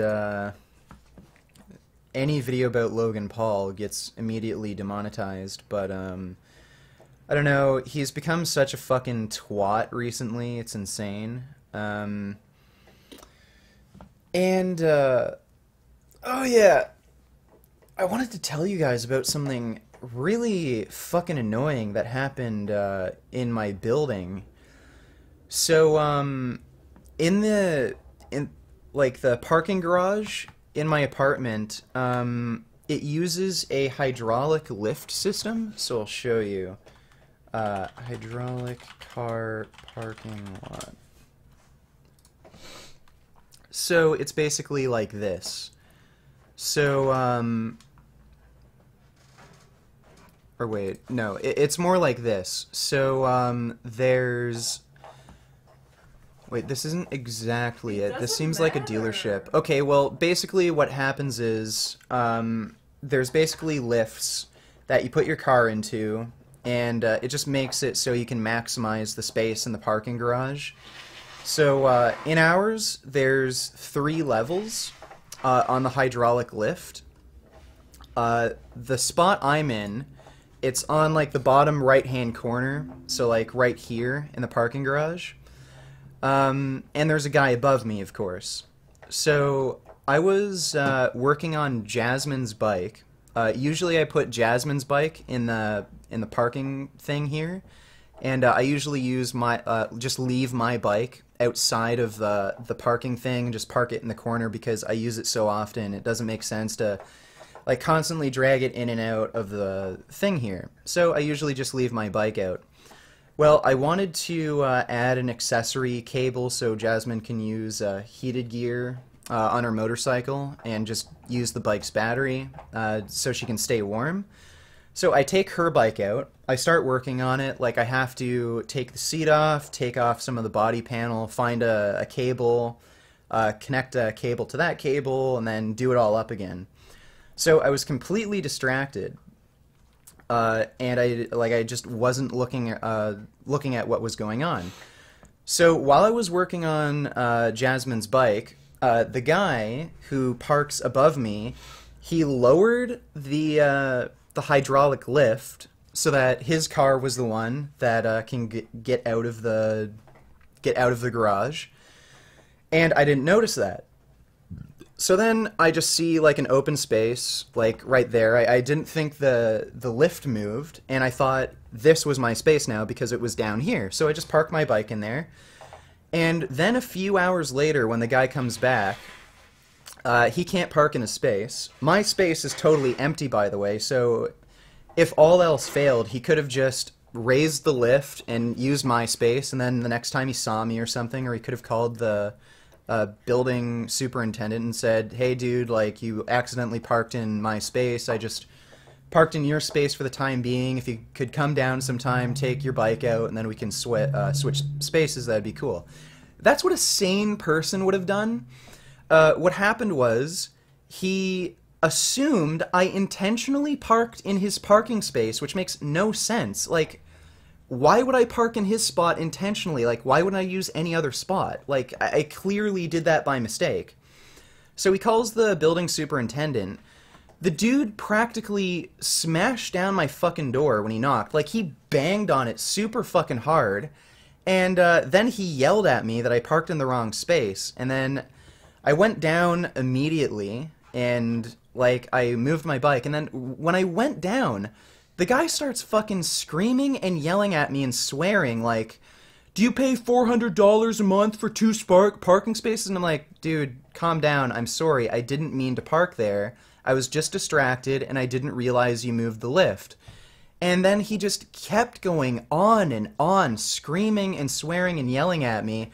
any video about Logan Paul gets immediately demonetized, but, I don't know, he's become such a fucking twat recently, it's insane. Oh yeah, I wanted to tell you guys about something really fucking annoying that happened, in my building. So, in like, the parking garage in my apartment, it uses a hydraulic lift system, so I'll show you. Hydraulic car parking lot. So it's basically like this. So, or wait, no, it's more like this. So, there's... Wait, this isn't exactly it. This seems like a dealership. Okay, well, basically what happens is, there's basically lifts that you put your car into, and it just makes it so you can maximize the space in the parking garage. So, in ours, there's 3 levels on the hydraulic lift. The spot I'm in, it's on, like, the bottom right-hand corner, so, like, right here in the parking garage. And there's a guy above me, of course. So, I was working on Jasmine's bike. Usually I put Jasmine's bike in the parking thing here, and I usually use my just leave my bike outside of the parking thing and just park it in the corner because I use it so often. It doesn't make sense to like constantly drag it in and out of the thing here. So I usually just leave my bike out. Well, I wanted to add an accessory cable so Jasmine can use heated gear on her motorcycle and just use the bike's battery so she can stay warm. So I take her bike out, I start working on it, like I have to take the seat off, take off some of the body panel, find a cable, connect a cable to that cable, and then do it all up again. So I was completely distracted. And I just wasn't looking at what was going on. So while I was working on Jasmine's bike, the guy who parks above me, he lowered the hydraulic lift so that his car was the one that can get out of the garage, and I didn't notice that. So then I just see like an open space, like right there. I didn't think the lift moved, and I thought this was my space now because it was down here. So I just parked my bike in there. And then a few hours later, when the guy comes back, he can't park in a space. My space is totally empty, by the way, so if all else failed, he could have just raised the lift and used my space, and then the next time he saw me or something, or he could have called the building superintendent and said, "Hey dude, like, you accidentally parked in my space, I just parked in your space for the time being. If you could come down sometime, take your bike out, and then we can switch spaces, that'd be cool. That's what a sane person would have done. What happened was he assumed I intentionally parked in his parking space, which makes no sense. Like, why would I park in his spot intentionally? Like, why wouldn't I use any other spot? Like, I clearly did that by mistake. So he calls the building superintendent. The dude practically smashed down my fucking door when he knocked. Like, he banged on it super fucking hard. And then he yelled at me that I parked in the wrong space. And then I went down immediately and, like, I moved my bike. And then when I went down, the guy starts fucking screaming and yelling at me and swearing, like, do you pay $400 a month for 2 parking spaces? And I'm like, dude, calm down. I'm sorry. I didn't mean to park there. I was just distracted, and I didn't realize you moved the lift. And then he just kept going on and on, screaming and swearing and yelling at me.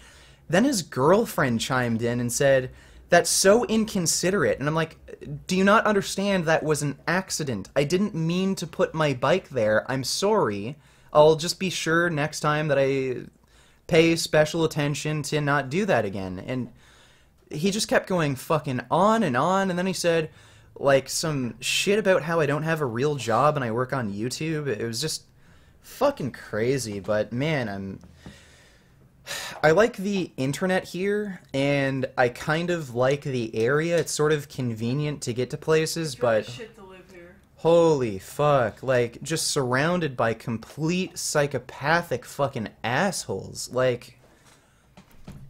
Then his girlfriend chimed in and said, that's so inconsiderate. And I'm like, do you not understand that was an accident? I didn't mean to put my bike there. I'm sorry. I'll just be sure next time that I pay special attention to not do that again. And he just kept going fucking on, and then he said, like, some shit about how I don't have a real job and I work on YouTube. It was just fucking crazy. But man, I like the internet here, and I kind of like the area. It's sort of convenient to get to places, It's really but shit to live here. holy fuck, like, just surrounded by complete psychopathic fucking assholes. Like,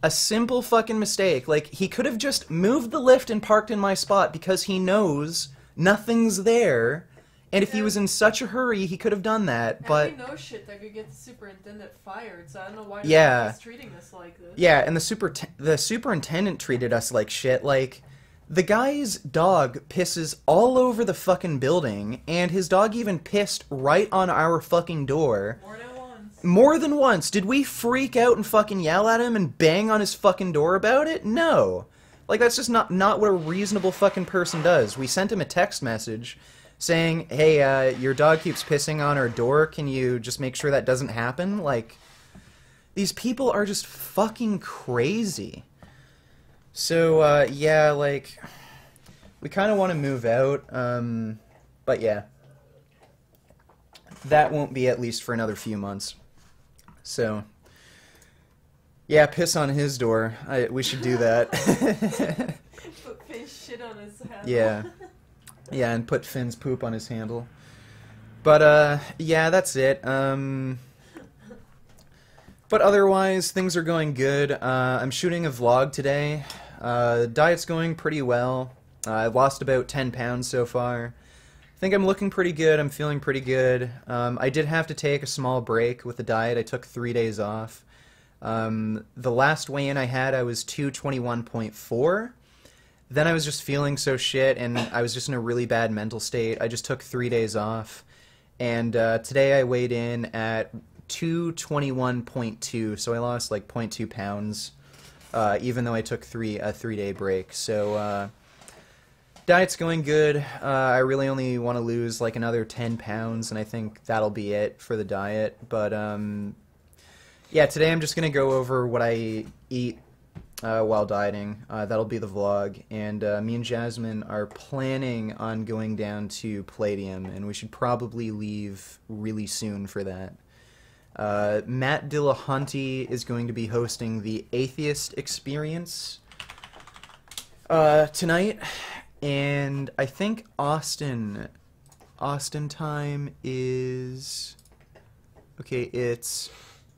a simple fucking mistake. Like, he could have just moved the lift and parked in my spot because he knows nothing's there. And if he was in such a hurry, he could have done that, but... And we know shit that could get the superintendent fired, so I don't know why Yeah. he's treating us like this. Yeah, and the superintendent treated us like shit. Like, the guy's dog pisses all over the fucking building, and his dog even pissed right on our fucking door. More than once. More than once. Did we freak out and fucking yell at him and bang on his fucking door about it? No. Like, that's just not what a reasonable fucking person does. We sent him a text message saying, hey, your dog keeps pissing on our door. Can you just make sure that doesn't happen? Like, these people are just fucking crazy. So, yeah, like, we kind of want to move out, but yeah. That won't be at least for another few months. So, yeah, piss on his door. We should do that. Put face shit on his hand. Yeah. Yeah, and put Finn's poop on his handle. But, yeah, that's it. But otherwise, things are going good. I'm shooting a vlog today. Diet's going pretty well. I've lost about 10 pounds so far. I think I'm looking pretty good. I'm feeling pretty good. I did have to take a small break with the diet. I took 3 days off. The last weigh-in I had, I was 221.4. Then I was just feeling so shit, and I was just in a really bad mental state. I just took 3 days off. And today I weighed in at 221.2, so I lost like 0.2 pounds, even though I took a 3-day break. So diet's going good. I really only want to lose like another 10 pounds, and I think that'll be it for the diet. But yeah, today I'm just going to go over what I eat while dieting. That'll be the vlog. And me and Jasmine are planning on going down to Palladium, and we should probably leave really soon for that. Matt Dillahunty is going to be hosting the Atheist Experience tonight, and I think Austin time is... Okay, it's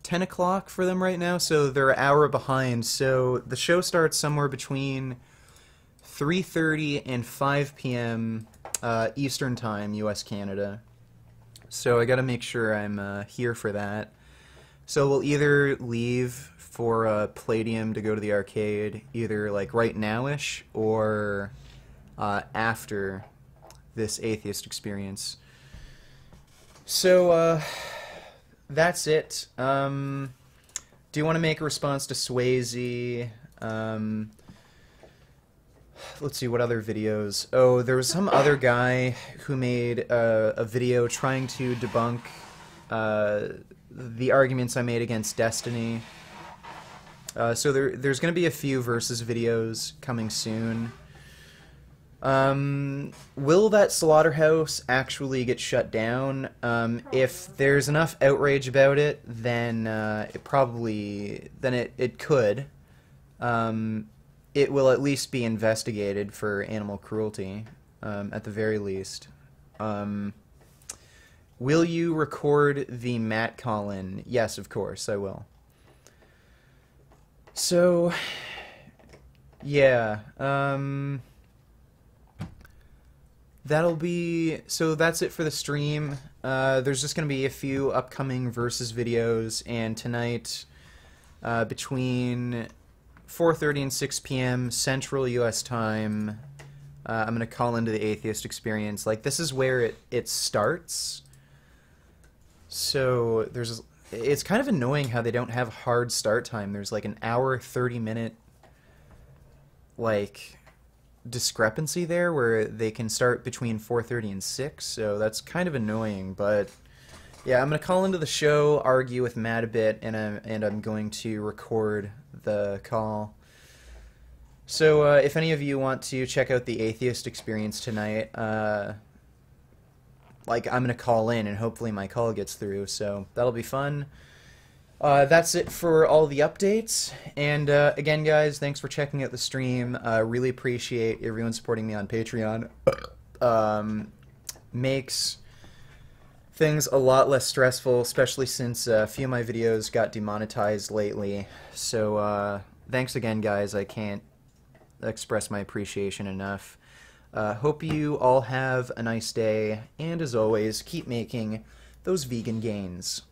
10 o'clock for them right now, so they're an hour behind. So the show starts somewhere between 3:30 and 5 p.m. Eastern Time, U.S. Canada. So I gotta make sure I'm here for that. So we'll either leave for Palladium to go to the arcade, either like right now-ish, or after this Atheist Experience. So, that's it. Do you want to make a response to Swayze? let's see, what other videos? Oh, there was some other guy who made a video trying to debunk the arguments I made against Destiny. So there's going to be a few versus videos coming soon. Will that slaughterhouse actually get shut down? If there's enough outrage about it, then it could. It will at least be investigated for animal cruelty, at the very least. Will you record the Matt call-in? Yes, of course, I will. So, yeah, so that's it for the stream. There's just going to be a few upcoming versus videos, and tonight, between 4:30 and 6 p.m. Central U.S. time, I'm going to call into the Atheist Experience. Like, this is where it starts. So, it's kind of annoying how they don't have hard start time. There's like an hour, 30-minute, like, discrepancy there where they can start between 4:30 and 6, so that's kind of annoying. But yeah, I'm gonna call into the show, argue with Matt a bit, and I'm going to record the call. So if any of you want to check out the Atheist Experience tonight, like, I'm gonna call in and hopefully my call gets through, so that'll be fun. That's it for all the updates, and again, guys, thanks for checking out the stream. Really appreciate everyone supporting me on Patreon. Makes things a lot less stressful, especially since a few of my videos got demonetized lately. So thanks again, guys. I can't express my appreciation enough. Hope you all have a nice day, and as always, keep making those vegan gains.